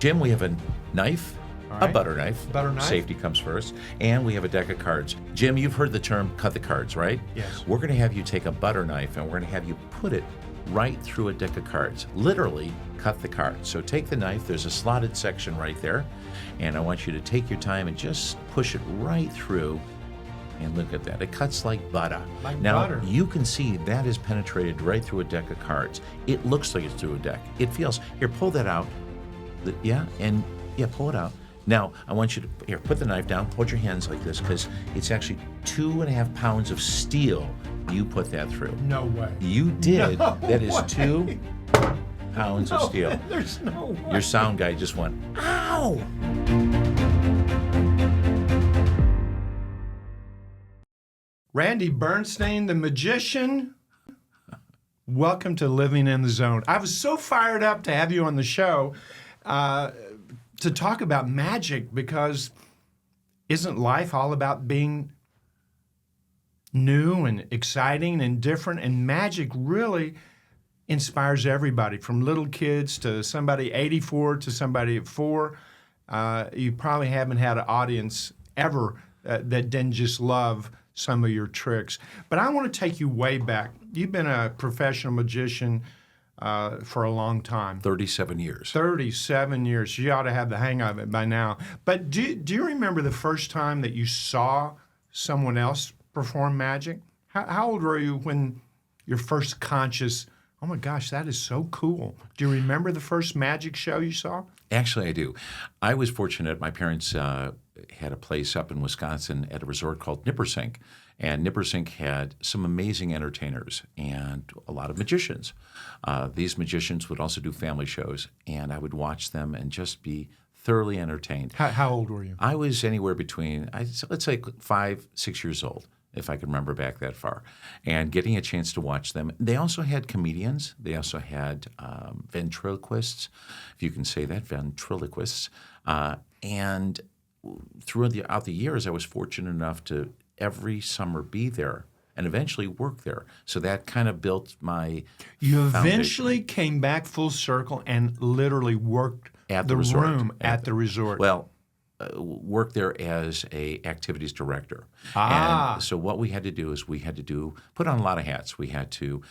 Jim, we have a knife, All a right. butter knife. Butter knife. Safety comes first. And we have a deck of cards. Jim, you've heard the term cut the cards, right? Yes. We're going to have you take a butter knife and we're going to have you put it right through a deck of cards. Literally cut the cards. So take the knife, there's a slotted section right there, and I want you to take your time and just push it right through. And look at that. It cuts like butter. Now, butter. you can see that is penetrated right through a deck of cards. It looks like it's through a deck. It feels. Here, pull that out. Pull it out. Now, I want you to, here, put the knife down. Hold your hands like this because it's actually 2.5 pounds of steel you put that through. No way. You did. No That is way. 2 pounds of steel. There's no way. Your sound guy just went, ow! Randy Bernstein, the magician. Welcome to Living in the Zone. I was so fired up to have you on the show to talk about magic, because isn't life all about being new and exciting and different? And magic really inspires everybody, from little kids to somebody 84 to somebody at 4. You probably haven't had an audience ever that didn't just love some of your tricks. But I want to take you way back. You've been a professional magician for a long time. 37 years. 37 years. You ought to have the hang of it by now. But do you remember the first time that you saw someone else perform magic? How old were you when your first conscious, oh my gosh, that is so cool? Do you remember the first magic show you saw? Actually, I do. I was fortunate. My parents had a place up in Wisconsin at a resort called Nippersink. And Nippersink had some amazing entertainers and a lot of magicians. These magicians would also do family shows, and I would watch them and just be thoroughly entertained. How old were you? I was anywhere between, let's say 5, 6 years old, if I can remember back that far, and getting a chance to watch them. They also had comedians. They also had ventriloquists, if you can say that, ventriloquists. And throughout the years, I was fortunate enough to every summer be there and eventually work there. So that kind of built my You foundation. eventually came back full circle and literally worked At the resort. room at the resort. Well, worked there as a activities director. Ah. And so what we had to do is put on a lot of hats. We had to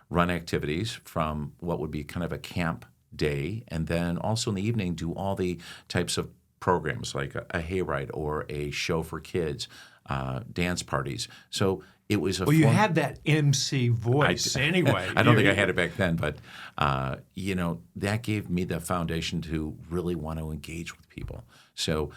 run activities from what would be kind of a camp day, and then also in the evening do all the types of programs like a hayride or a show for kids, dance parties. So it was a well, you had that MC voice anyway. I don't think I had it back then, but that gave me the foundation to really want to engage with people. So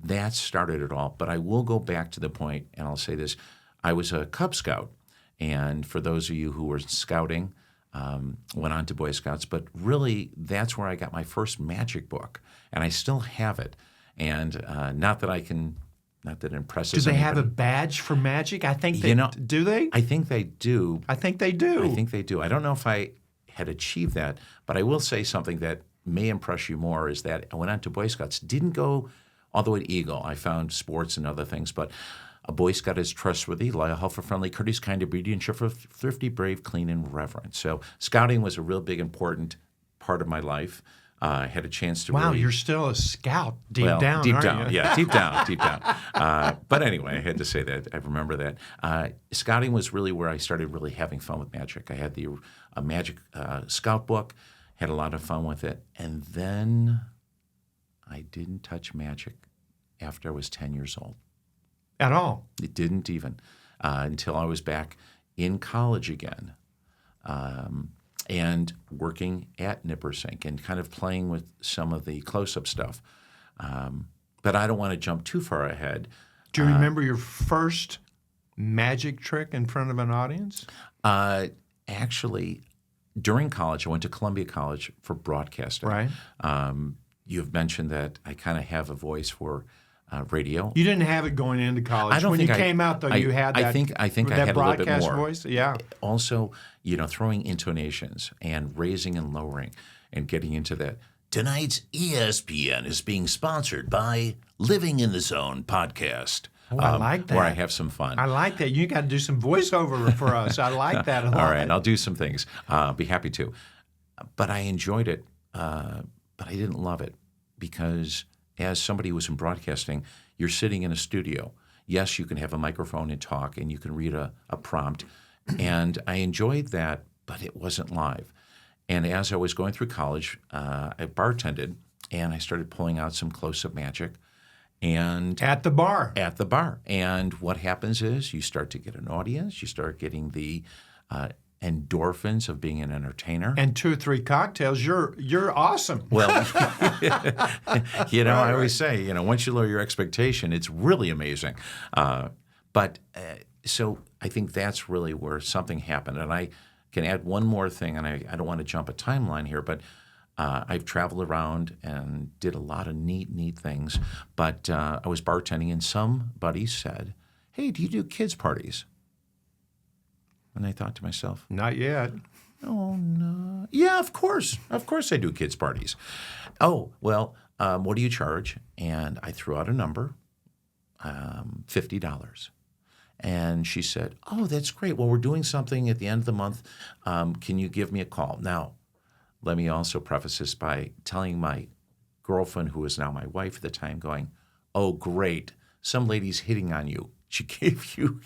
that started it all. But I will go back to the point, and I'll say this. I was a Cub Scout, and for those of you who were scouting, went on to Boy Scouts, but really that's where I got my first magic book, and I still have it. And not that it impresses Do they anybody. have a badge for magic? I think they do. They? I think they do. I think they do. I think they do. I don't know if I had achieved that, but I will say something that may impress you more is that I went on to Boy Scouts. Didn't go all the way to Eagle. I found sports and other things, but a Boy Scout is trustworthy, loyal, helpful, friendly, courteous, kind, obedient, cheerful, thrifty, brave, clean, and reverent. So scouting was a real big, important part of my life. I had a chance to Wow, really... you're still a scout deep Well, down, deep aren't down, you? yeah, deep down. But anyway, I had to say that. I remember that. Scouting was really where I started really having fun with magic. I had a magic scout book, had a lot of fun with it, and then I didn't touch magic after I was 10 years old. At all? It didn't even until I was back in college again. And working at Nippersink and kind of playing with some of the close-up stuff. But I don't want to jump too far ahead. Do you remember your first magic trick in front of an audience? Actually, during college, I went to Columbia College for broadcasting. Right. You've mentioned that I kind of have a voice for radio. You didn't have it going into college. I don't when think you I- came out, though, I- you had that. I think I that had a little bit broadcast more. voice. Yeah. Also, throwing intonations and raising and lowering and getting into that. Tonight's ESPN is being sponsored by Living in the Zone podcast. Oh, I like that. Where I have some fun. I like that. You got to do some voiceover for us. I like that a lot. All right, I'll do some things. Be happy to. But I enjoyed it but I didn't love it because as somebody who was in broadcasting, you're sitting in a studio. Yes, you can have a microphone and talk, and you can read a prompt. And I enjoyed that, but it wasn't live. And as I was going through college, I bartended, and I started pulling out some close-up magic. And At the bar. at the bar. And what happens is you start to get an audience. You start getting the endorphins of being an entertainer. And 2 or 3 cocktails, you're awesome. Well, I always say, once you lower your expectation, it's really amazing. So I think that's really where something happened. And I can add one more thing, and I don't want to jump a timeline here, but I've traveled around and did a lot of neat things. But I was bartending, and somebody said, "Hey, do you do kids' parties?" And I thought to myself, Not yet. "Oh, no. Yeah, of course. Of course I do kids' parties." "Oh, well, what do you charge?" And I threw out a number, $50. And she said, "Oh, that's great. Well, we're doing something at the end of the month. Can you give me a call?" Now, let me also preface this by telling my girlfriend, who is now my wife at the time, going, "Oh, great. Some lady's hitting on you. She gave you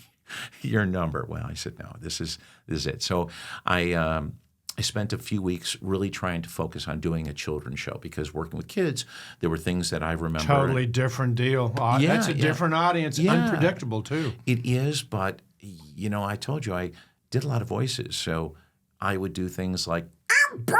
your number." Well, I said, "No, this is it." So I spent a few weeks really trying to focus on doing a children's show because working with kids, there were things that I remember. Totally different deal. That's a different audience. Yeah. Unpredictable, too. It is, but, I told you I did a lot of voices. So I would do things like, "Oh, boy.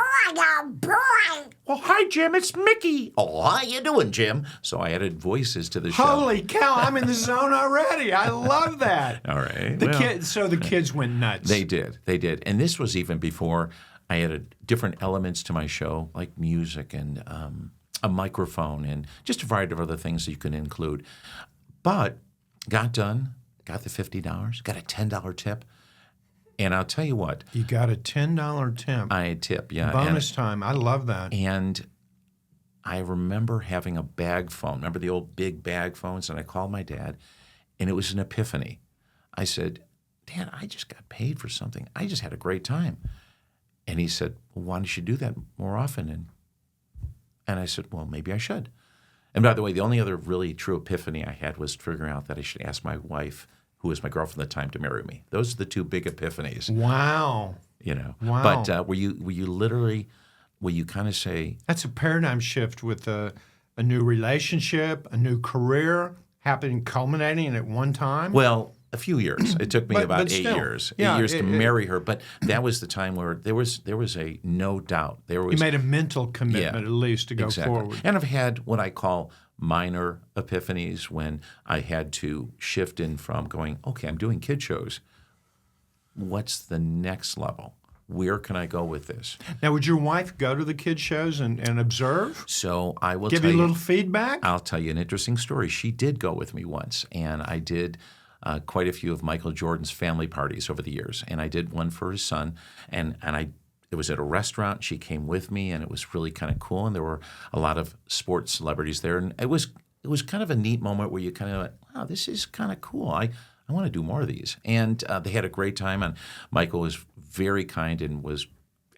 Well, hi, Jim. It's Mickey." "Oh, how you doing, Jim?" So I added voices to the show. Holy cow, I'm in the zone already. I love that. All right. The kids went nuts. They did. And this was even before I added different elements to my show, like music and a microphone and just a variety of other things that you can include. But got done, got the $50, got a $10 tip. And I'll tell you what. You got a $10 tip. I tip, yeah. Bonus time. I love that. And I remember having a bag phone. Remember the old big bag phones? And I called my dad, and it was an epiphany. I said, "Dad, I just got paid for something. I just had a great time." And he said, "Well, why don't you do that more often?" And I said, "Well, maybe I should." And by the way, the only other really true epiphany I had was figuring out that I should ask my wife, who was my girlfriend at the time, to marry me. Those are the 2 big epiphanies. Wow. Wow. But were you kind of say, That's a paradigm shift with a new relationship, a new career happening, culminating at one time? well, a few years. It took me But about 8 still, years. yeah, 8 years to marry her. But that was the time where there was a no doubt. There was You made a mental commitment at least to go forward. And I've had what I call minor epiphanies when I had to shift in from going, okay, I'm doing kid shows. What's the next level? Where can I go with this? Now, would your wife go to the kids' shows and observe? So I will Give tell you a little feedback? I'll tell you an interesting story. She did go with me once, and I did quite a few of Michael Jordan's family parties over the years. And I did one for his son, and it was at a restaurant. She came with me, and it was really kind of cool. And there were a lot of sports celebrities there, and it was kind of a neat moment where you kind of went, wow, this is kind of cool. I want to do more of these. And they had a great time, and Michael was very kind and was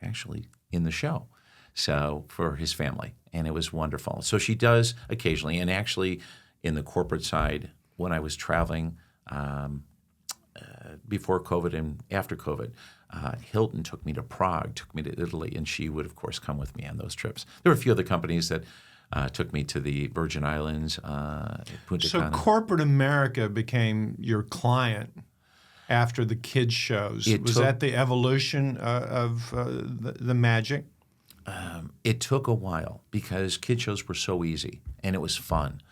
actually in the show for his family, and it was wonderful. So she does occasionally, and actually in the corporate side, when I was traveling before COVID and after COVID, Hilton took me to Prague, took me to Italy, and she would, of course, come with me on those trips. There were a few other companies that took me to the Virgin Islands, Punta So Cana. corporate America became your client after the kids' shows. Was that the evolution of the magic? It took a while because kid shows were so easy and it was fun.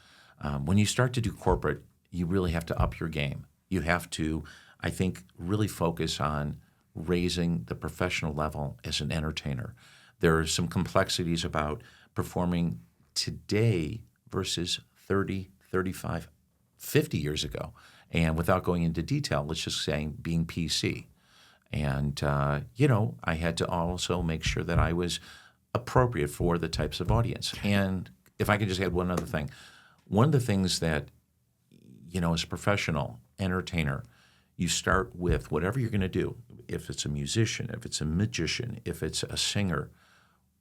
When you start to do corporate, you really have to up your game. You have to, I think, really focus on raising the professional level as an entertainer. There are some complexities about performing today versus 30, 35, 50 years ago. And without going into detail, let's just say being PC. And, I had to also make sure that I was appropriate for the types of audience. And if I could just add one other thing. One of the things that, as a professional entertainer, you start with whatever you're going to do. If it's a musician, if it's a magician, if it's a singer,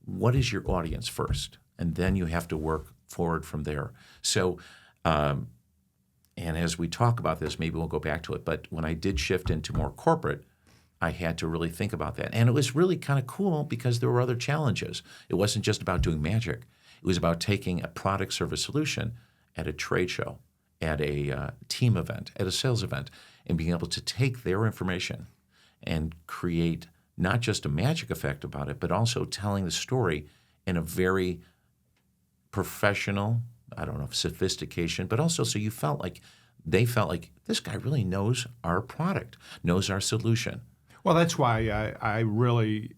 what is your audience first? and then you have to work forward from there. So, and as we talk about this, maybe we'll go back to it, but when I did shift into more corporate, I had to really think about that. And it was really kind of cool because there were other challenges. It wasn't just about doing magic. It was about taking a product, service, solution at a trade show, at a team event, at a sales event, and being able to take their information and create not just a magic effect about it, but also telling the story in a very professional, I don't know if sophistication, but also so you felt like they felt like this guy really knows our product, knows our solution. Well, that's why I really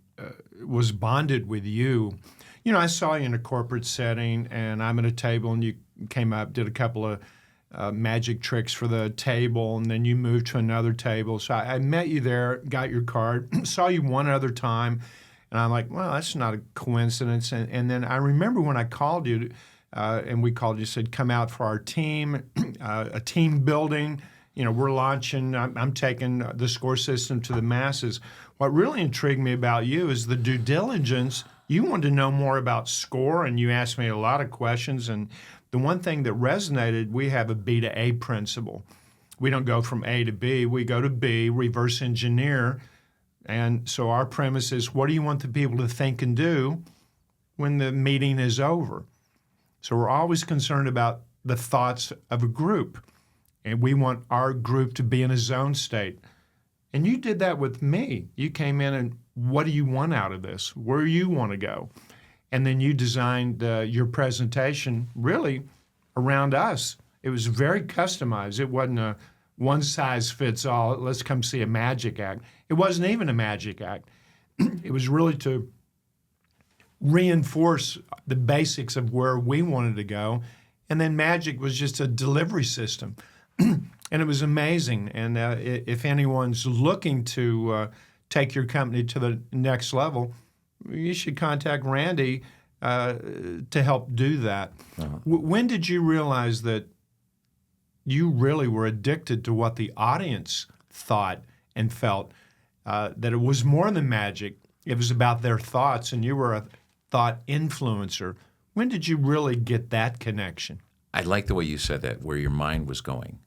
was bonded with you. You know, I saw you in a corporate setting, and I'm at a table, and you came up, did a couple of magic tricks for the table, and then you moved to another table. So I met you there, got your card, saw you one other time, and I'm like, well, that's not a coincidence. And then I remember when I called you, and we called you, said, come out for our team, a team building. You know, we're launching, I'm taking the S.C.O.R.E system to the masses. What really intrigued me about you is the due diligence. You wanted to know more about S.C.O.R.E, and you asked me a lot of questions. And the one thing that resonated, we have a B to A principle. We don't go from A to B, we go to B, reverse engineer. And so our premise is, what do you want the people to think and do when the meeting is over? So we're always concerned about the thoughts of a group. And we want our group to be in a zone state. And you did that with me. You came in and, what do you want out of this? Where do you want to go? And then you designed your presentation really around us. It was very customized. It wasn't a one size fits all, let's come see a magic act. It wasn't even a magic act. It was really to reinforce the basics of where we wanted to go. And then magic was just a delivery system. And it was amazing. And if anyone's looking to take your company to the next level, you should contact Randy to help do that. Uh-huh. When did you realize that you really were addicted to what the audience thought and felt, that it was more than magic, it was about their thoughts, and you were a thought influencer? When did you really get that connection? I like the way you said that, where your mind was going.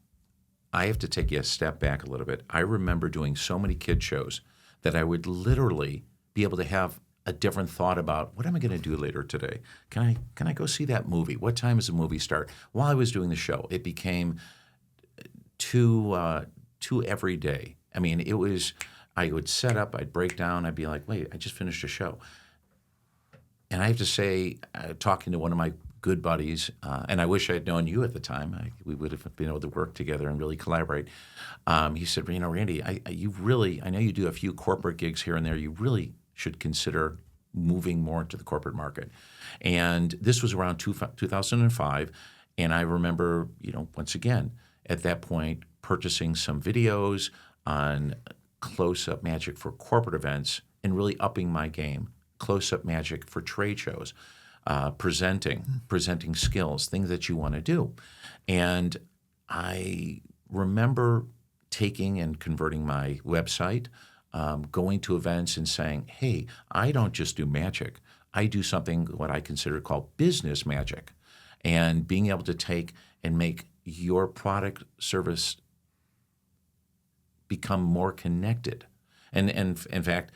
I have to take you a step back a little bit. I remember doing so many kid shows that I would literally be able to have a different thought about, what am I going to do later today? Can I go see that movie? What time does the movie start? While I was doing the show, it became too every day. I mean, it was, I would set up, I'd break down, I'd be like, wait, I just finished a show. And I have to say, talking to one of my good buddies, and I wish I had known you at the time. We would have been able to work together and really collaborate. He said, you know, Randy, I know you do a few corporate gigs here and there. You really should consider moving more into the corporate market. And this was around 2005. And I remember, you know, once again, at that point, purchasing some videos on close-up magic for corporate events and really upping my game. Close-up magic for trade shows. Presenting skills, things that you want to do. And I remember taking and converting my website, going to events and saying, hey, I don't just do magic. I do something what I consider called business magic. And being able to take and make your product service become more connected. And in fact,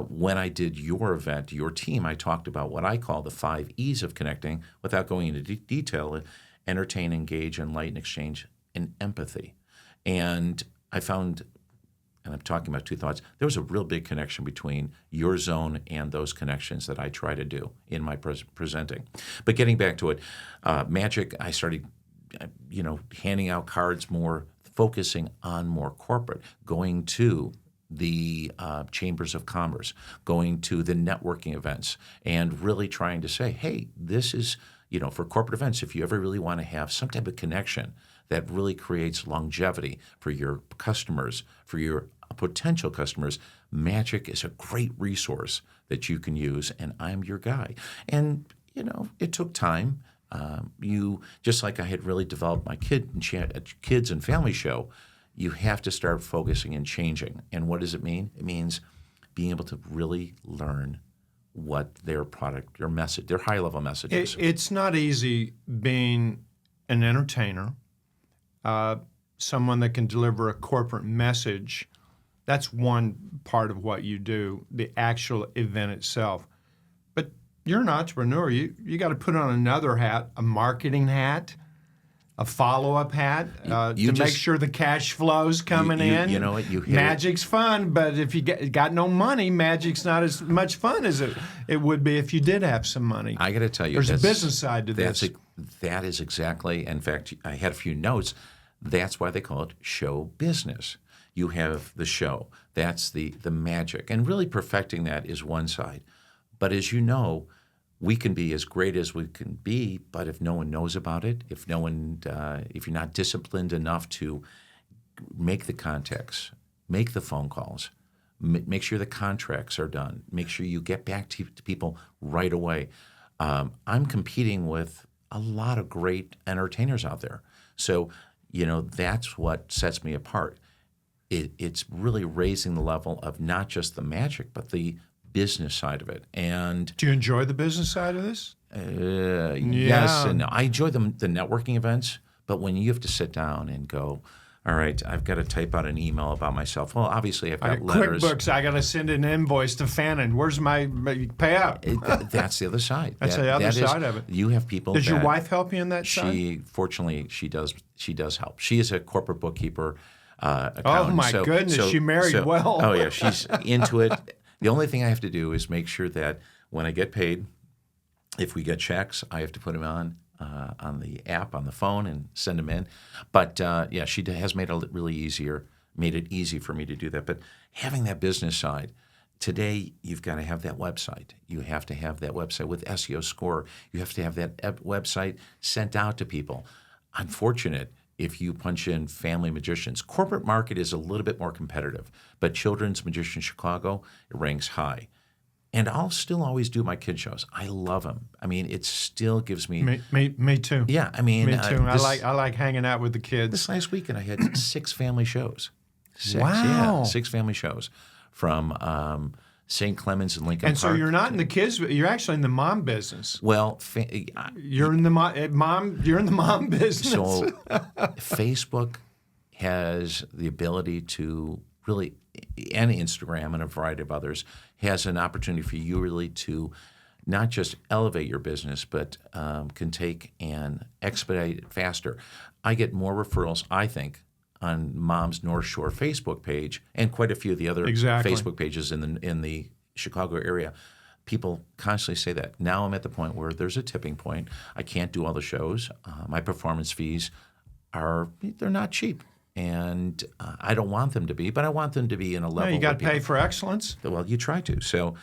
when I did your event, your team, I talked about what I call the 5 E's of connecting without going into detail: entertain, engage, enlighten, exchange, and empathy. And I found, and I'm talking about 2 thoughts, there was a real big connection between your zone and those connections that I try to do in my presenting. But getting back to it, magic, I started, handing out cards more, focusing on more corporate, going to the chambers of commerce, going to the networking events, and really trying to say, hey, this is, for corporate events, if you ever really want to have some type of connection that really creates longevity for your customers, for your potential customers, magic is a great resource that you can use, and I'm your guy. And, it took time. Just like I had really developed my kids and family show, you have to start focusing and changing. And what does it mean? It means being able to really learn what their product, their message, their high-level message is. It's not easy being an entertainer, someone that can deliver a corporate message. That's one part of what you do, the actual event itself. But you're an entrepreneur. You got to put on another hat, a marketing hat, a follow-up hat, to make sure the cash flow's coming in. You know what? You hit Magic's fun, but if you got no money, magic's not as much fun as it would be if you did have some money. I got to tell you, there's a business side to this. That is exactly. In fact, I had a few notes. That's why they call it show business. You have the show. That's the magic, and really perfecting that is one side. But as you know, we can be as great as we can be, but if no one knows about it, if you're not disciplined enough to make the contacts, make the phone calls, make sure the contracts are done, make sure you get back to people right away. I'm competing with a lot of great entertainers out there. So, that's what sets me apart. It's really raising the level of not just the magic, but the business side of it. And do you enjoy the business side of this? Yes and no. I enjoy the networking events, but when you have to sit down and go, all right, I've got to type out an email about myself. Well, obviously, I've got letters. QuickBooks, I got to send an invoice to Fannin. Where's my payout? That's the other side. That's the other side of it. You have people. Does your wife help you in that side? Fortunately, she does. She does help. She is a corporate bookkeeper. Accountant. Oh my goodness, she married well. Oh yeah, she's into it. The only thing I have to do is make sure that when I get paid, if we get checks, I have to put them on the app on the phone and send them in. But she has made it easy for me to do that. But having that business side, today you've got to have that website. You have to have that website with S.C.O.R.E. You have to have that website sent out to people. Unfortunate. If you punch in family magicians, corporate market is a little bit more competitive, but Children's Magician Chicago, it ranks high. And I'll still always do my kid shows. I love them. I mean, it still gives me... Me too. Yeah, I mean... Me too. I like hanging out with the kids. This last weekend, I had 6 family shows. 6, wow. Yeah, 6 family shows from St. Clements and Lincoln Park. And so you're not in the kids, you're actually in the mom business. Well, you're in the mom business. So Facebook has the ability to really, and Instagram and a variety of others, has an opportunity for you really to not just elevate your business, but can take and expedite it faster. I get more referrals, I think, on Mom's North Shore Facebook page and quite a few of the other Facebook pages in the Chicago area. People constantly say that. Now I'm at the point where there's a tipping point. I can't do all the shows. My performance fees they're not cheap. And I don't want them to be, but I want them to be in a level. No, you got to pay for excellence. Well, you try to. So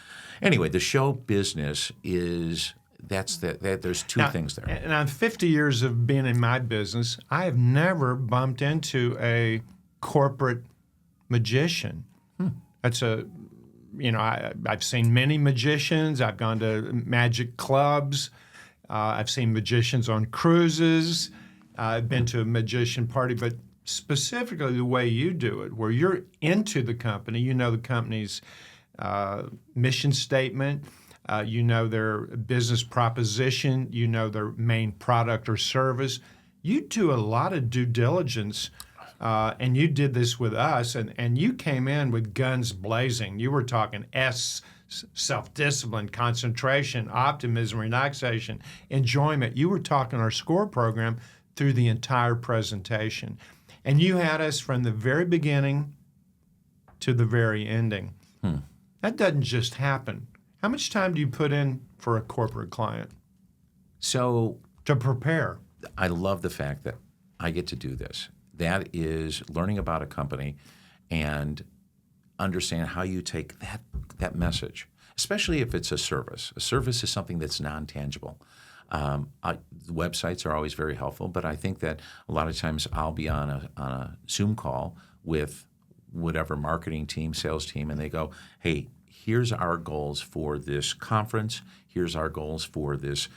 anyway, the show business is... there's two things there. And on 50 years of being in my business, I have never bumped into a corporate magician. That's I've seen many magicians. I've gone to magic clubs. I've seen magicians on cruises. I've been to a magician party, but specifically the way you do it, where you're into the company, you know the company's mission statement, you know their business proposition, you know their main product or service. You do a lot of due diligence, and you did this with us, and you came in with guns blazing. You were talking self-discipline, concentration, optimism, relaxation, enjoyment. You were talking our S.C.O.R.E program through the entire presentation. And you had us from the very beginning to the very ending. That doesn't just happen. How much time do you put in for a corporate client? So to prepare. I love the fact that I get to do this. That is learning about a company and understand how you take that message, especially if it's a service. A service is something that's non-tangible. Websites are always very helpful, but I think that a lot of times I'll be on a Zoom call with whatever marketing team, sales team, and they go, hey, here's our goals for this conference. Here's our goals for this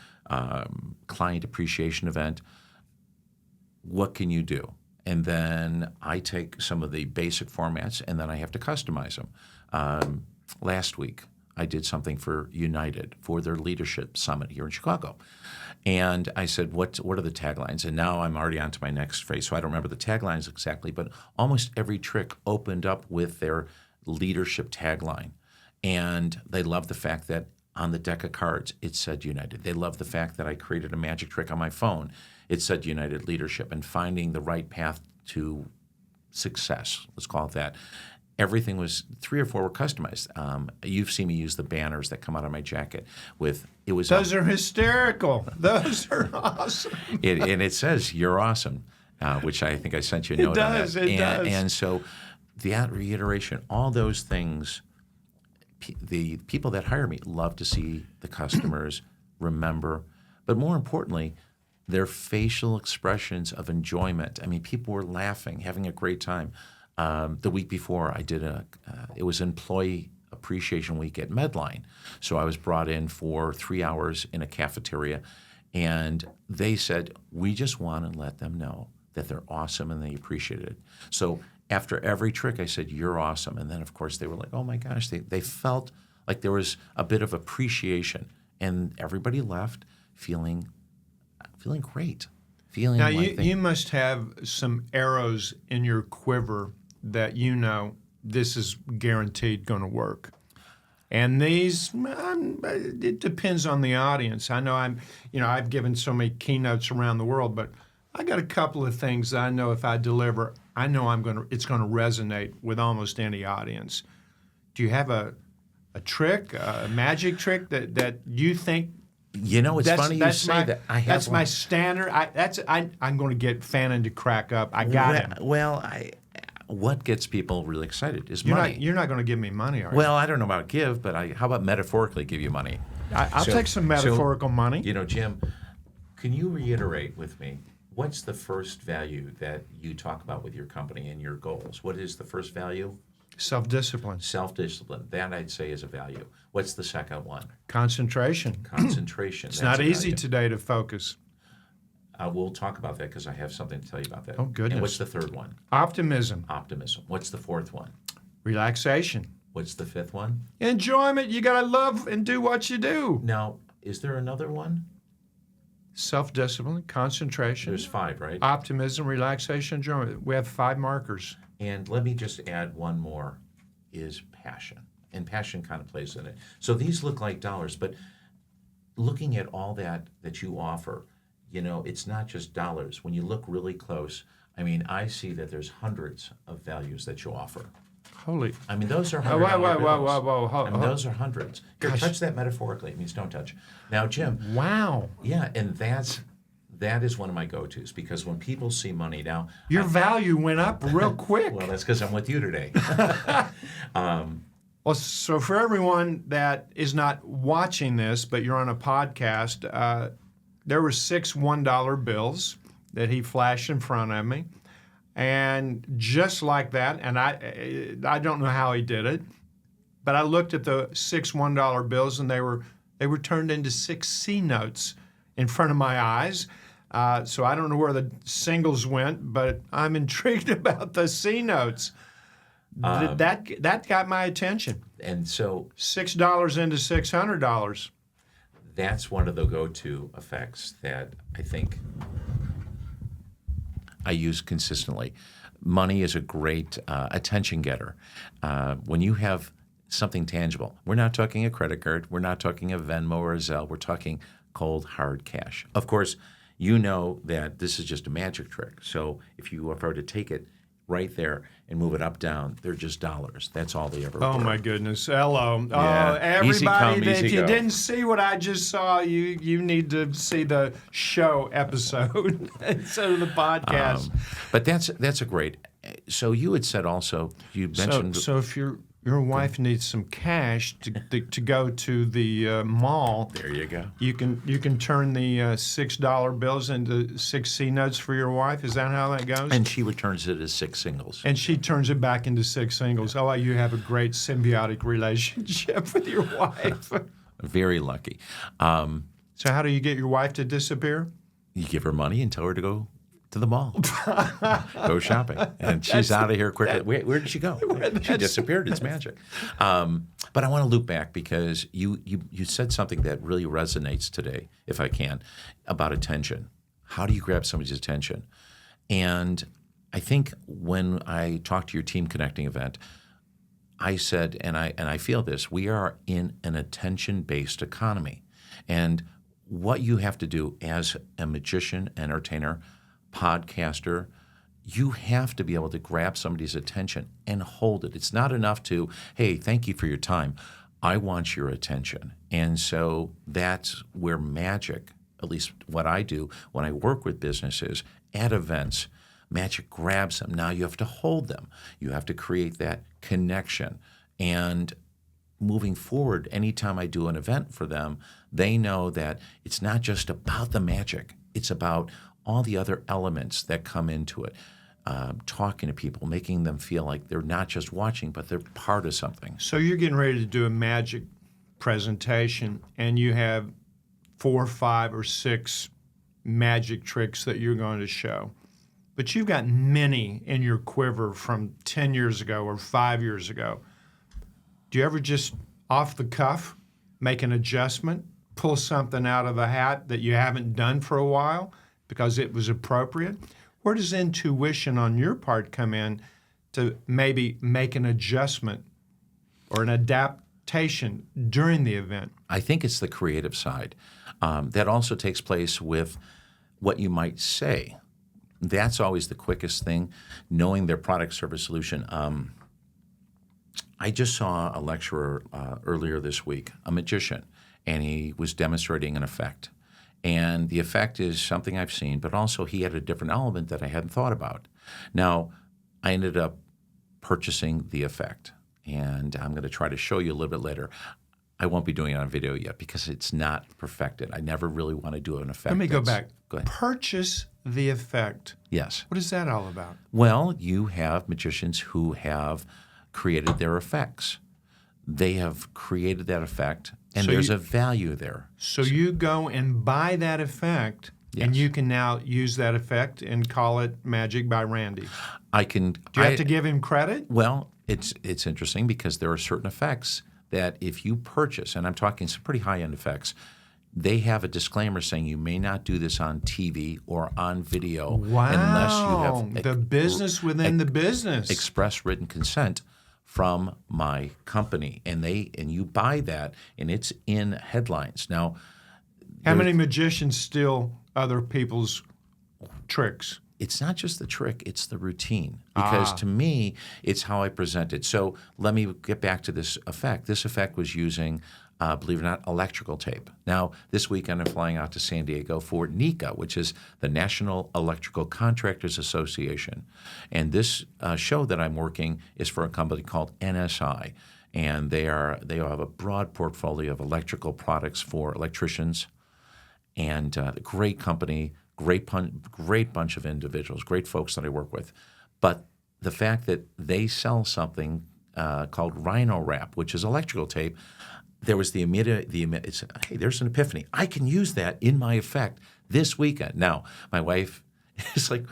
client appreciation event. What can you do? And then I take some of the basic formats, and then I have to customize them. Last week, I did something for United for their leadership summit here in Chicago. And I said, what are the taglines? And now I'm already on to my next phrase. So I don't remember the taglines exactly, but almost every trick opened up with their leadership tagline. And they loved the fact that on the deck of cards, it said United. They loved the fact that I created a magic trick on my phone. It said United Leadership, and finding the right path to success, let's call it that. Everything was 3 or 4 were customized. You've seen me use the banners that come out of my jacket. Those are hysterical. Those are awesome. And it says "You're awesome," which I think I sent you a note on that. It does. And so that reiteration, all those things, the people that hire me love to see the customers remember, but more importantly, their facial expressions of enjoyment. I mean, people were laughing, having a great time. The week before, I did it was Employee Appreciation Week at Medline. So I was brought in for 3 hours in a cafeteria, and they said, we just want to let them know that they're awesome and they appreciate it. So after every trick, I said, you're awesome. And then, of course, they were like, oh, my gosh. They felt like there was a bit of appreciation. And everybody left feeling great. Now, you must have some arrows in your quiver that this is guaranteed going to work. And these, it depends on the audience. I know I've given so many keynotes around the world, but I got a couple of things that I know if I deliver, I know it's going to resonate with almost any audience. Do you have a trick, a magic trick that you think? It's funny you say that. I have that's one. My standard. I'm going to get Fannin to crack up. I got him. Well, what gets people really excited is money. You're not going to give me money, are you? Well, I don't know about give, but how about metaphorically give you money? I'll take some metaphorical money. Jim, can you reiterate with me, what's the first value that you talk about with your company and your goals? What is the first value? Self-discipline. Self-discipline. That, I'd say, is a value. What's the second one? Concentration. Concentration. It's not easy today to focus. We'll talk about that because I have something to tell you about that. Oh, goodness. And what's the third one? Optimism. Optimism. What's the fourth one? Relaxation. What's the fifth one? Enjoyment. You got to love and do what you do. Now, is there another one? Self-discipline, concentration. There's 5, right? Optimism, relaxation, enjoyment. We have 5 markers. And let me just add one more, is passion. And passion kind of plays in it. So these look like dollars, but looking at all that you offer, it's not just dollars. When you look really close, I see that there's hundreds of values that you offer. Holy. Those are $100 bills. Whoa. Those are hundreds. Here, touch that metaphorically. It means don't touch. Now, Jim. Wow. Yeah, and that is one of my go-tos because when people see money now. Your value went up real quick. Well, that's because I'm with you today. Well, so for everyone that is not watching this, but you're on a podcast, there were 6 $1 bills that he flashed in front of me. And just like that, and I don't know how he did it, but I looked at the 6 $1 bills and they were turned into 6 C notes in front of my eyes. So I don't know where the singles went, but I'm intrigued about the C notes. That got my attention. And so $6 into $600. That's one of the go-to effects that I think I use consistently. Money is a great attention getter. When you have something tangible, we're not talking a credit card, we're not talking a Venmo or a Zelle, we're talking cold, hard cash. Of course, you know that this is just a magic trick. So if you were to take it right there and move it up, down, they're just dollars. That's all they ever were. Oh, my goodness. Hello. Yeah. Oh, everybody, if you go. didn't see what I just saw, you need to see the show episode instead of the podcast. But that's a great. So you had said also, you mentioned. So if your wife needs some cash to go to the mall. There you go. You can turn the $6 bills into 6 C notes for your wife. Is that how that goes? And she returns it as 6 singles. And she turns it back into 6 singles. Oh, you have a great symbiotic relationship with your wife. Very lucky. So how do you get your wife to disappear? You give her money and tell her to go To the mall. Go shopping. And she's out of here quickly. Where did she go? She disappeared. It's magic. But I want to loop back because you said something that really resonates today, if I can, about attention. How do you grab somebody's attention? And I think when I talked to your Team Connecting event, I said, and I feel this, we are in an attention-based economy. And what you have to do as a magician, entertainer, podcaster, you have to be able to grab somebody's attention and hold it. It's not enough to, hey, thank you for your time. I want your attention. And so that's where magic, at least what I do when I work with businesses at events, magic grabs them. Now you have to hold them. You have to create that connection. And moving forward, anytime I do an event for them, they know that it's not just about the magic. It's about all the other elements that come into it. Talking to people, making them feel like they're not just watching, but they're part of something. So you're getting ready to do a magic presentation, and you have 4, 5, or 6 magic tricks that you're going to show. But you've got many in your quiver from 10 years ago or 5 years ago. Do you ever just, off the cuff, make an adjustment, pull something out of the hat that you haven't done for a while because it was appropriate? Where does intuition on your part come in to maybe make an adjustment or an adaptation during the event? I think it's the creative side. That also takes place with what you might say. That's always the quickest thing, knowing their product, service, solution. I just saw a lecturer earlier this week, a magician, and he was demonstrating an effect. And the effect is something I've seen, but also he had a different element that I hadn't thought about. Now, I ended up purchasing the effect, and I'm going to try to show you a little bit later. I won't be doing it on video yet because it's not perfected. I never really want to do an effect. Let me go back. Go ahead. Purchase the effect. Yes. What is that all about? Well, you have magicians who have created their effects. They have created that effect, and So there's a value there. So you go and buy that effect, and Yes. you can now use that effect and call it Magic by Randy. I can. Do you have to give him credit? Well, it's interesting because there are certain effects that if you purchase, and I'm talking some pretty high-end effects, they have a disclaimer saying you may not do this on TV or on video unless you have the business within the business. express written consent from my company, and you buy that, and it's in headlines. Now, How many magicians steal other people's tricks? it's not just the trick, it's the routine. Because to me, it's how I present it. So let me get back to this effect. This effect was using, believe it or not, electrical tape. Now, this weekend I'm flying out to San Diego for NECA, which is the National Electrical Contractors Association. And this show that I'm working is for a company called NSI. And they have a broad portfolio of electrical products for electricians, and a great company, great bunch of individuals, great folks that I work with. But the fact that they sell something called Rhino Wrap, which is electrical tape, there was the immediate, hey, there's an epiphany. I can use that in my effect this weekend. Now, my wife is like,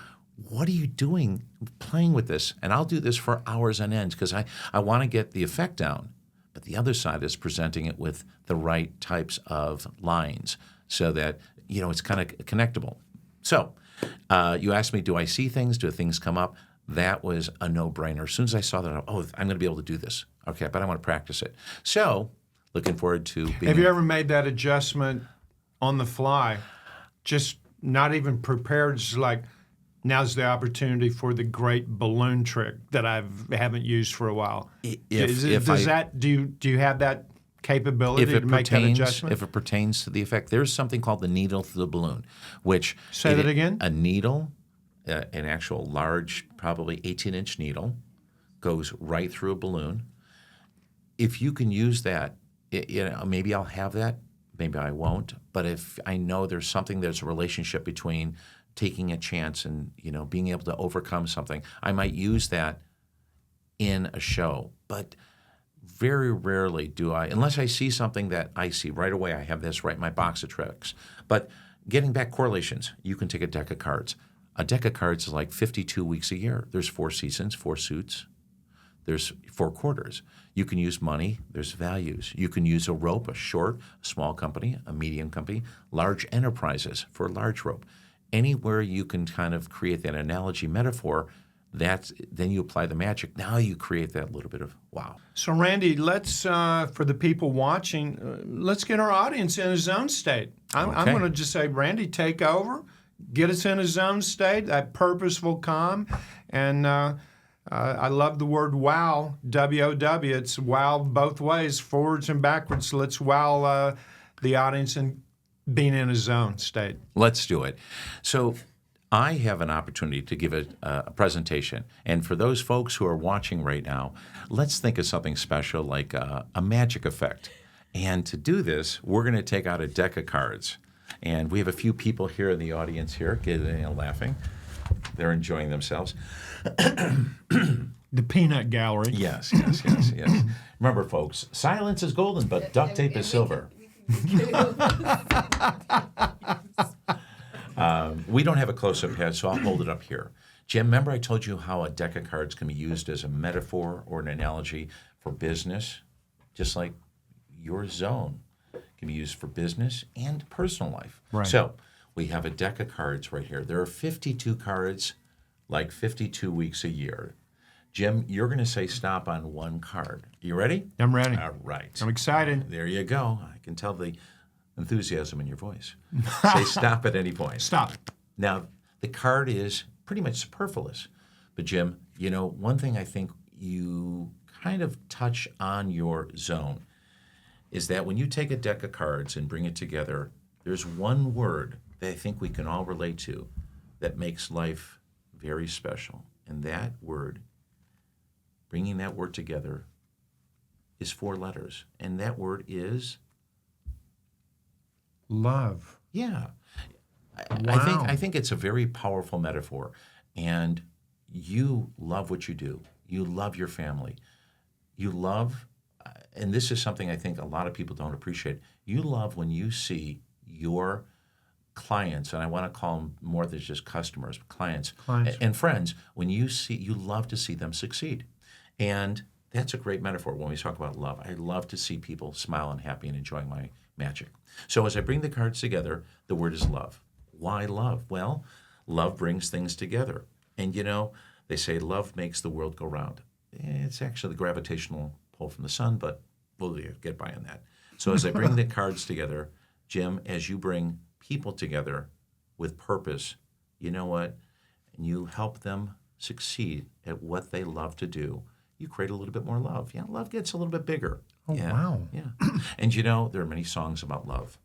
what are you doing playing with this? And I'll do this for hours on end because I want to get the effect down. But the other side is presenting it with the right types of lines so that, it's kind of connectable. So you asked me, do I see things? Do things come up? That was a no-brainer. As soon as I saw that, I'm going to be able to do this. Okay, but I want to practice it. So looking forward to being... Have you ever made that adjustment on the fly, just not even prepared, just like, now's the opportunity for the great balloon trick that I haven't used for a while? Do you have that capability to make that adjustment? If it pertains to the effect, there's something called the needle through the balloon, which... Say that again? A needle, an actual large, probably 18-inch needle, goes right through a balloon. If you can use that, maybe I'll have that, maybe I won't, but if I know there's a relationship between taking a chance and, being able to overcome something, I might use that in a show. But very rarely do I, unless I see something that I see right away, I have this right in my box of tricks. But getting back correlations, you can take a deck of cards. A deck of cards is like 52 weeks a year. There's 4 seasons, 4 suits. There's 4 quarters. You can use money. There's values. You can use a rope, a short, a small company, a medium company, large enterprises for a large rope. Anywhere you can kind of create that analogy metaphor, then you apply the magic. Now you create that little bit of wow. So, Randy, let's, for the people watching, let's get our audience in a zone state. I'm Okay. going to just say, Randy, take over, get us in a zone state, that purposeful calm. And I love the word wow, W-O-W. It's wow both ways, forwards and backwards. So let's wow the audience in being in a zone state. Let's do it. So I have an opportunity to give a presentation. And for those folks who are watching right now, let's think of something special like a magic effect. And to do this, we're going to take out a deck of cards. And we have a few people here in the audience here laughing. They're enjoying themselves. The peanut gallery. Yes. Remember, folks, silence is golden, but duct tape is silver. We don't have a close-up head, so I'll hold it up here. Jim, remember I told you how a deck of cards can be used as a metaphor or an analogy for business, just like your zone can be used for business and personal life. Right. So we have a deck of cards right here. There are 52 cards, like 52 weeks a year. Jim, you're going to say stop on one card. You ready? I'm ready. All right. I'm excited. There you go. I can tell the enthusiasm in your voice. Say stop at any point. Stop. Now, the card is pretty much superfluous. But Jim, one thing I think you kind of touch on your zone is that when you take a deck of cards and bring it together, there's one word that I think we can all relate to that makes life very special. And that word, bringing that word together, is 4 letters. And that word is? Love. Yeah. Wow. I think it's a very powerful metaphor. And you love what you do. You love your family. You love, and this is something I think a lot of people don't appreciate, you love when you see your clients, and I want to call them more than just customers, clients. And friends, when you love to see them succeed. And that's a great metaphor when we talk about love. I love to see people smile and happy and enjoying my magic. So as I bring the cards together, the word is love. Why love? Well, love brings things together. And they say love makes the world go round. It's actually the gravitational pull from the sun, but we'll get by on that. So as I bring the cards together, Jim, as you bring people together with purpose, you know what? And you help them succeed at what they love to do, you create a little bit more love. Yeah, love gets a little bit bigger. Oh, yeah, wow. Yeah. And there are many songs about love.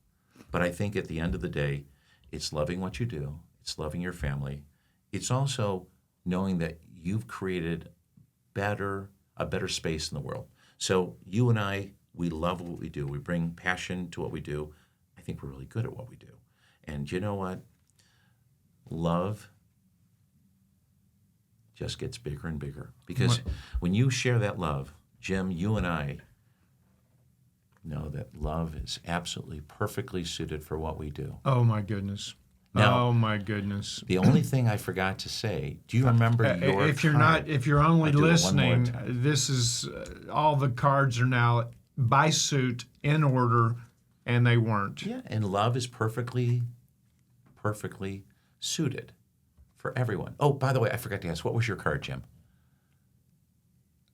But I think at the end of the day, it's loving what you do. It's loving your family. It's also knowing that you've created a better space in the world. So you and I, we love what we do. We bring passion to what we do. I think we're really good at what we do. And you know what? Love just gets bigger and bigger. Because when you share that love, Jim, you and I know that love is absolutely perfectly suited for what we do. Oh, my goodness. Now, oh, my goodness. The only thing I forgot to say, do you remember your if you're card? if you're only I'll do it one more listening, time. this is all the cards are now by suit in order, and they weren't. Yeah, and love is perfectly suited for everyone. Oh, by the way, I forgot to ask, what was your card, Jim?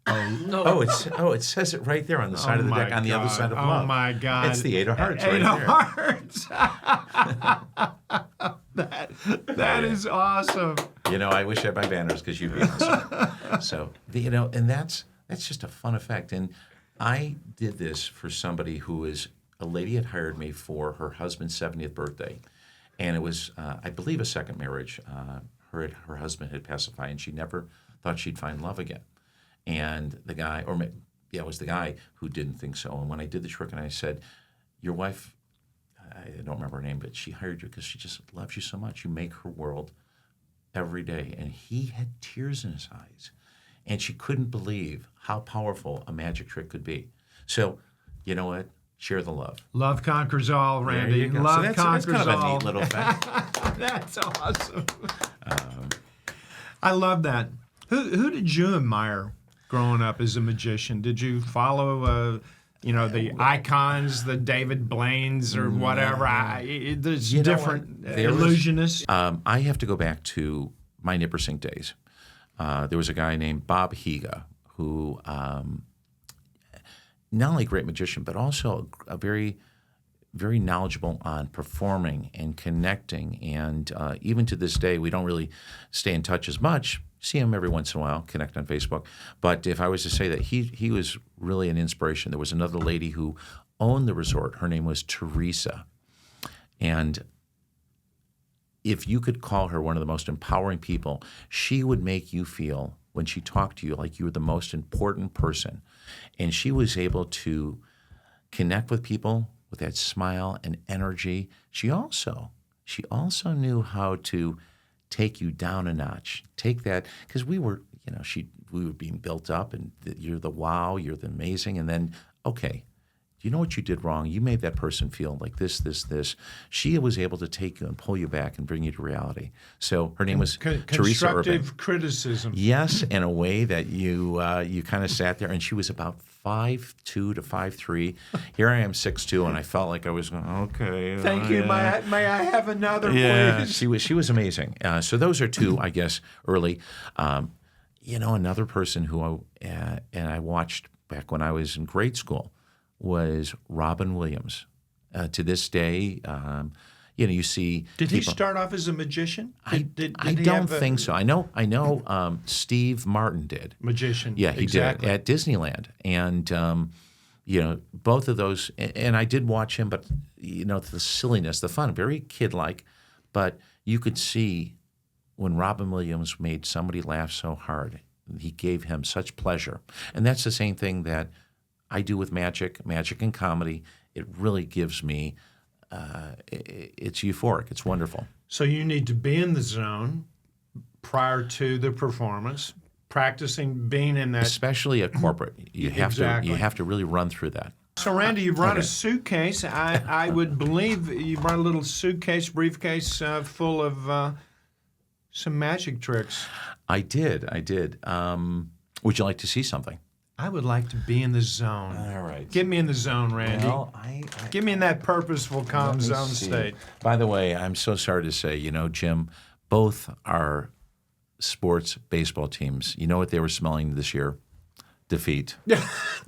No. It says it right there on the side of the deck, on the other side of love. Oh, my God. It's the 8 of hearts Eight right of hearts. that is awesome. I wish I had my banners because you'd be awesome. So, and that's just a fun effect. And I did this for somebody a lady had hired me for her husband's 70th birthday. And it was, I believe, a second marriage. Her husband had passed away, and she never thought she'd find love again. And the guy, it was the guy who didn't think so. And when I did the trick and I said, your wife, I don't remember her name, but she hired you because she just loves you so much. You make her world every day. And he had tears in his eyes. And she couldn't believe how powerful a magic trick could be. So, you know what? Share the love. Love conquers all, Randy. There you go. Love so that's conquers kind of all. a neat little fact. That's awesome. I love that. Who did you admire growing up as a magician? Did you follow, the icons, the David Blaine's or whatever? There's You know different what? There was- illusionists. I have to go back to my Nippersink days. There was a guy named Bob Higa who, not only a great magician, but also a very, very knowledgeable on performing and connecting. And even to this day, we don't really stay in touch as much. See him every once in a while, connect on Facebook. But if I was to say that he was really an inspiration, there was another lady who owned the resort. Her name was Teresa. And if you could call her one of the most empowering people, she would make you feel, when she talked to you, like you were the most important person. And she was able to connect with people with that smile and energy. She also knew how to take you down a notch. Take that, because we were being built up, and you're the wow, you're the amazing, and then, okay, you know what you did wrong? You made that person feel like this. She was able to take you and pull you back and bring you to reality. So her name was Teresa Urban. Constructive criticism. Yes, in a way that you kind of sat there, and she was about 5'2" to 5'3". Here I am 6'2", and I felt like I was going, okay. Thank you. yeah. May I have another, Yeah, please? she was amazing. So those are two, I guess, early. Another person who I watched back when I was in grade school was Robin Williams. To this day, you see. Did he people- start off as a magician? I don't think so. I know. Steve Martin did. Magician. Yeah, he exactly. did at Disneyland, and both of those. And I did watch him, but the silliness, the fun, very kid-like, but you could see when Robin Williams made somebody laugh so hard, he gave him such pleasure, and that's the same thing that I do with magic and comedy. It really gives me. It's euphoric. It's wonderful. So you need to be in the zone prior to the performance, practicing being in that. Especially at corporate, you have Exactly. to really run through that. So Randy, you brought Okay. a suitcase. I would believe you brought a little briefcase full of some magic tricks. I did. Would you like to see something? I would like to be in the zone. All right. Get me in the zone, Randy. Well, Get me in that purposeful, calm let me zone see. state. By the way, I'm so sorry to say, Jim, both our sports baseball teams, you know what they were smelling this year? Defeat.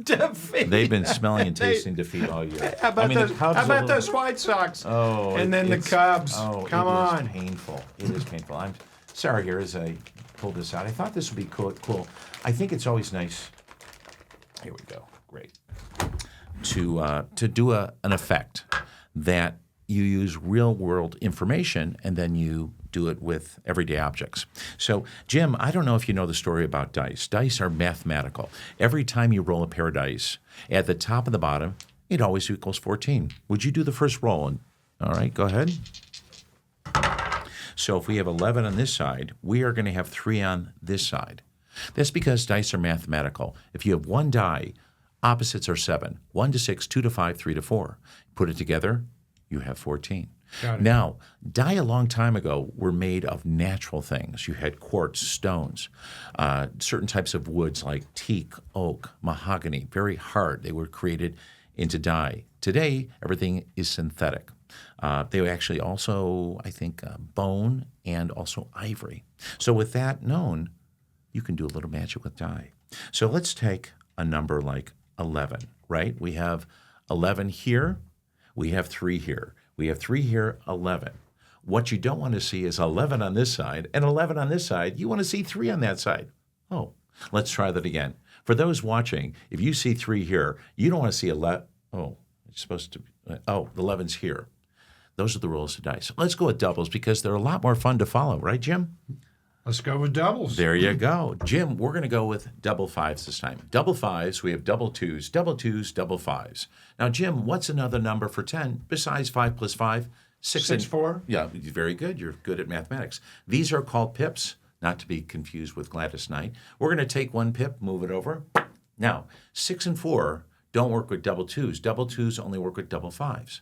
Defeat. They've been smelling and tasting defeat all year. How about, the Cubs those White Sox? Oh, and then the it's- Cubs. Oh, Come on. It is painful. It is painful. I'm sorry here as I pulled this out. I thought this would be cool. I think it's always nice. Here we go. Great. To do an effect that you use real world information and then you do it with everyday objects. So, Jim, I don't know if you know the story about dice. Dice are mathematical. Every time you roll a pair of dice, at the top and the bottom, it always equals 14. Would you do the first roll? All right, go ahead. So if we have 11 on this side, we are going to have 3 on this side. That's because dice are mathematical. If you have one die, opposites are 7. 1 to 6, 2 to 5, 3 to 4. Put it together, you have 14. Got it. Now, die a long time ago were made of natural things. You had quartz, stones, certain types of woods like teak, oak, mahogany, very hard. They were created into die. Today, everything is synthetic. They actually also, I think, bone and also ivory. So with that known, you can do a little magic with die. So let's take a number like 11, right? We have 11 here. We have 3 here. We have 3 here, 11. What you don't want to see is 11 on this side and 11 on this side. You want to see 3 on that side. Oh, let's try that again. For those watching, if you see 3 here, you don't want to see 11. Oh, it's supposed to be, the 11's here. Those are the rules of dice. Let's go with doubles because they're a lot more fun to follow, right, Jim? Let's go with doubles. There you go. Jim, we're going to go with double 5s this time. Double 5s, we have double 2s, double 2s, double 5s. Now, Jim, what's another number for 10 besides 5 plus 5? 6 4. Yeah, very good. You're good at mathematics. These are called pips, not to be confused with Gladys Knight. We're going to take one pip, move it over. Now, 6 and 4 don't work with double 2s. Double 2s only work with double 5s.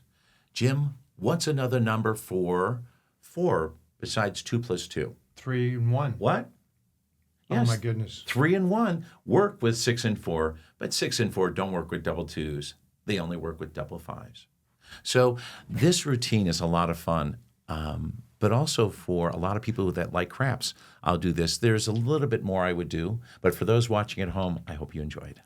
Jim, what's another number for 4 besides 2 plus 2? 3 and 1. What? Yes. Oh, my goodness. 3 and 1 work with 6 and 4, but 6 and 4 don't work with double 2s. They only work with double 5s. So this routine is a lot of fun, but also for a lot of people that like craps. I'll do this. There's a little bit more I would do, but for those watching at home, I hope you enjoyed.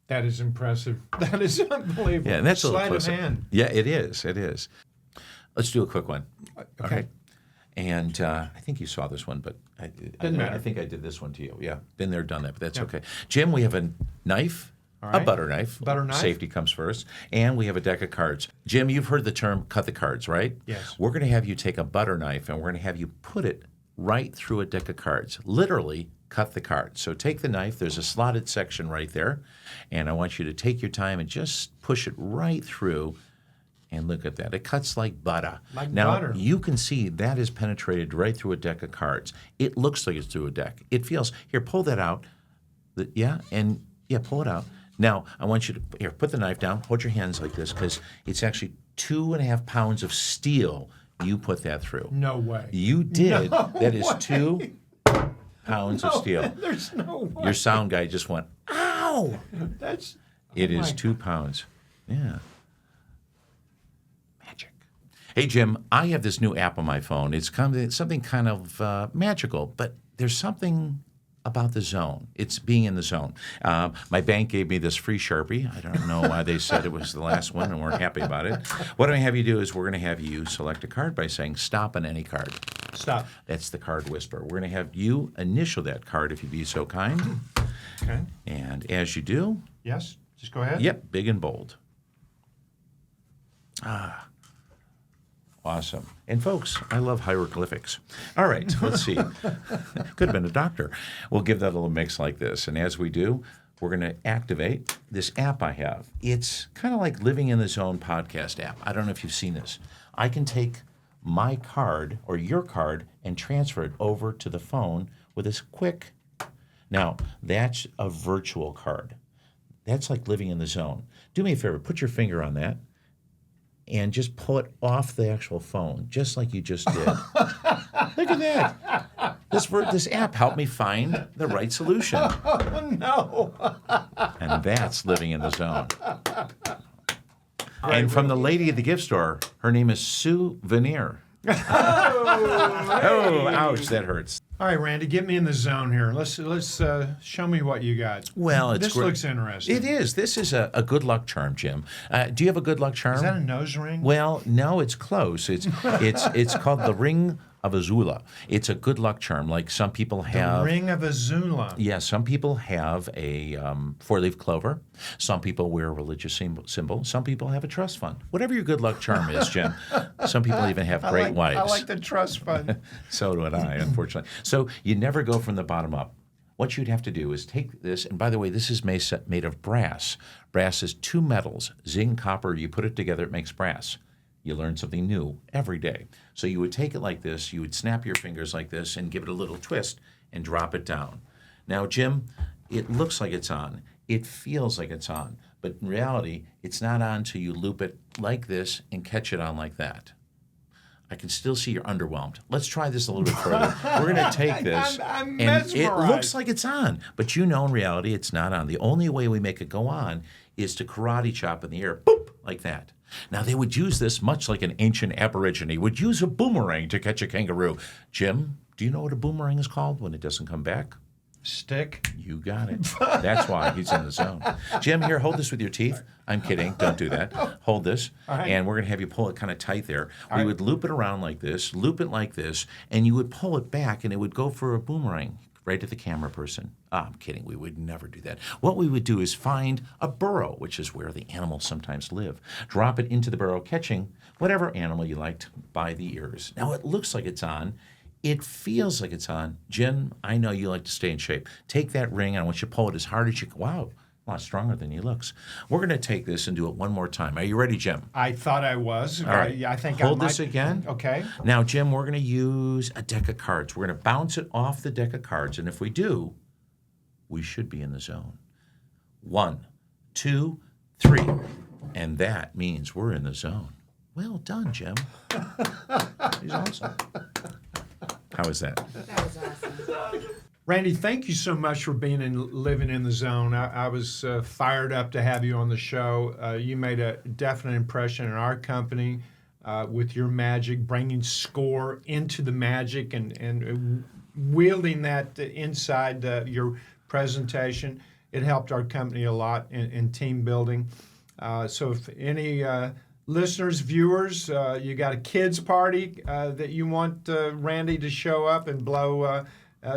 That is impressive. That is unbelievable. Yeah, and that's a little Sleight of closer. hand. Yeah, it is. It is. Let's do a quick one. Okay. And I think you saw this one, but I matter. think I did this one to you. Yeah, been there, done that, but that's okay. Jim, we have a knife, a butter knife. Butter knife. Safety comes first. And we have a deck of cards. Jim, you've heard the term cut the cards, right? Yes. We're going to have you take a butter knife, and we're going to have you put it right through a deck of cards. Literally, cut the cards. So take the knife. There's a slotted section right there. And I want you to take your time and just push it right through. And look at that. It cuts like butter. Now, butter. you can see that is penetrated right through a deck of cards. It looks like it's through a deck. It feels, here, pull that out. Pull it out. Now, I want you to, here, put the knife down. Hold your hands like this because it's actually 2.5 pounds of steel you put that through. No way. You did. No That is way. 2 pounds of steel. There's no way. Your sound guy just went, ow! That's. It is 2 pounds. Yeah. Magic. Hey, Jim, I have this new app on my phone. It's something kind of magical, but there's something about the zone. It's being in the zone. My bank gave me this free Sharpie. I don't know why they said it was the last one and weren't happy about it. What I'm going to have you do is we're going to have you select a card by saying stop on any card. Stop. That's the card whisperer. We're going to have you initial that card if you'd be so kind. Okay. And as you do, Yes. Just go ahead. yep, big and bold. Awesome. And folks, I love hieroglyphics. All right, let's see. Could have been a doctor. We'll give that a little mix like this. And as we do, we're going to activate this app I have. It's kind of like Living in the Zone podcast app. I don't know if you've seen this. I can take my card or your card and transfer it over to the phone with this quick. Now, that's a virtual card. That's like living in the zone. Do me a favor, put your finger on that and just pull it off the actual phone, just like you just did. Look at that. This app helped me find the right solution. Oh, no. And that's living in the zone. And from the lady at the gift store, her name is Souvenir. Oh, ouch, that hurts. All right, Randy, get me in the zone here. Let's show me what you got. Well, it's this great. looks interesting. It is. This is a good luck charm, Jim. Do you have a good luck charm? Is that a nose ring? Well, no, it's close. It's called the Ring of Azula. It's a good luck charm. Like some people have. Ring of Azula. Yeah, some people have a 4-leaf clover. Some people wear a religious symbol. Some people have a trust fund. Whatever your good luck charm is, Jim. Some people even have great wives. I like the trust fund. So do I, unfortunately. So you never go from the bottom up. What you'd have to do is take this, and by the way, this is made of brass. Brass is 2 metals, zinc, copper. You put it together, it makes brass. You learn something new every day. So you would take it like this, you would snap your fingers like this and give it a little twist and drop it down. Now, Jim, it looks like it's on. It feels like it's on. But in reality, it's not on until you loop it like this and catch it on like that. I can still see you're underwhelmed. Let's try this a little bit further. We're going to take this, I'm and it mesmerized. looks like it's on, but you know in reality it's not on. The only way we make it go on is to karate chop in the air, boop, like that. Now, they would use this much like an ancient aborigine would use a boomerang to catch a kangaroo. Jim, do you know what a boomerang is called when it doesn't come back? Stick. You got it. That's why he's in the zone. Jim, here, hold this with your teeth. I'm kidding. Don't do that. Hold this. right. And we're going to have you pull it kind of tight there. We would loop it around like this, loop it like this, and you would pull it back, and it would go for a boomerang right to the camera person. I'm kidding. We would never do that. What we would do is find a burrow, which is where the animals sometimes live. Drop it into the burrow, catching whatever animal you liked by the ears. Now, it looks like it's on. It feels like it's on. Jim, I know you like to stay in shape. Take that ring, and I want you to pull it as hard as you can. Wow, a lot stronger than he looks. We're going to take this and do it one more time. Are you ready, Jim? I thought I was. All right. I think Hold I might. this again. Okay. Now, Jim, we're going to use a deck of cards. We're going to bounce it off the deck of cards, and if we do, we should be in the zone. 1, 2, 3. And that means we're in the zone. Well done, Jim. He's awesome. How was that? That was awesome. Randy, thank you so much for being living in the zone. I was fired up to have you on the show. You made a definite impression in our company with your magic, bringing S.C.O.R.E into the magic and wielding that inside your presentation. It helped our company a lot in team building. So if any listeners, viewers, you got a kids party that you want Randy to show up and blow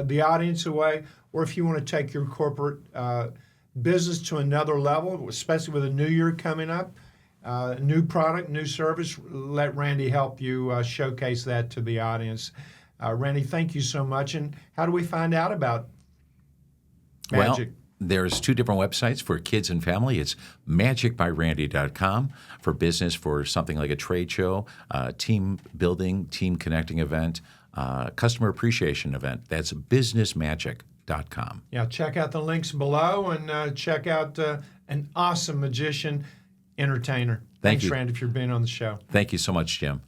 the audience away, or if you want to take your corporate business to another level, especially with a new year coming up, new product, new service, let Randy help you showcase that to the audience. Randy, thank you so much. And how do we find out about magic? Well, there's 2 different websites for kids and family. It's magicbyrandy.com for business, for something like a trade show, team building, team connecting event, customer appreciation event. That's businessmagic.com. Yeah, check out the links below and check out an awesome magician, entertainer. Thank Thanks, you. Randy, for being on the show. Thank you so much, Jim.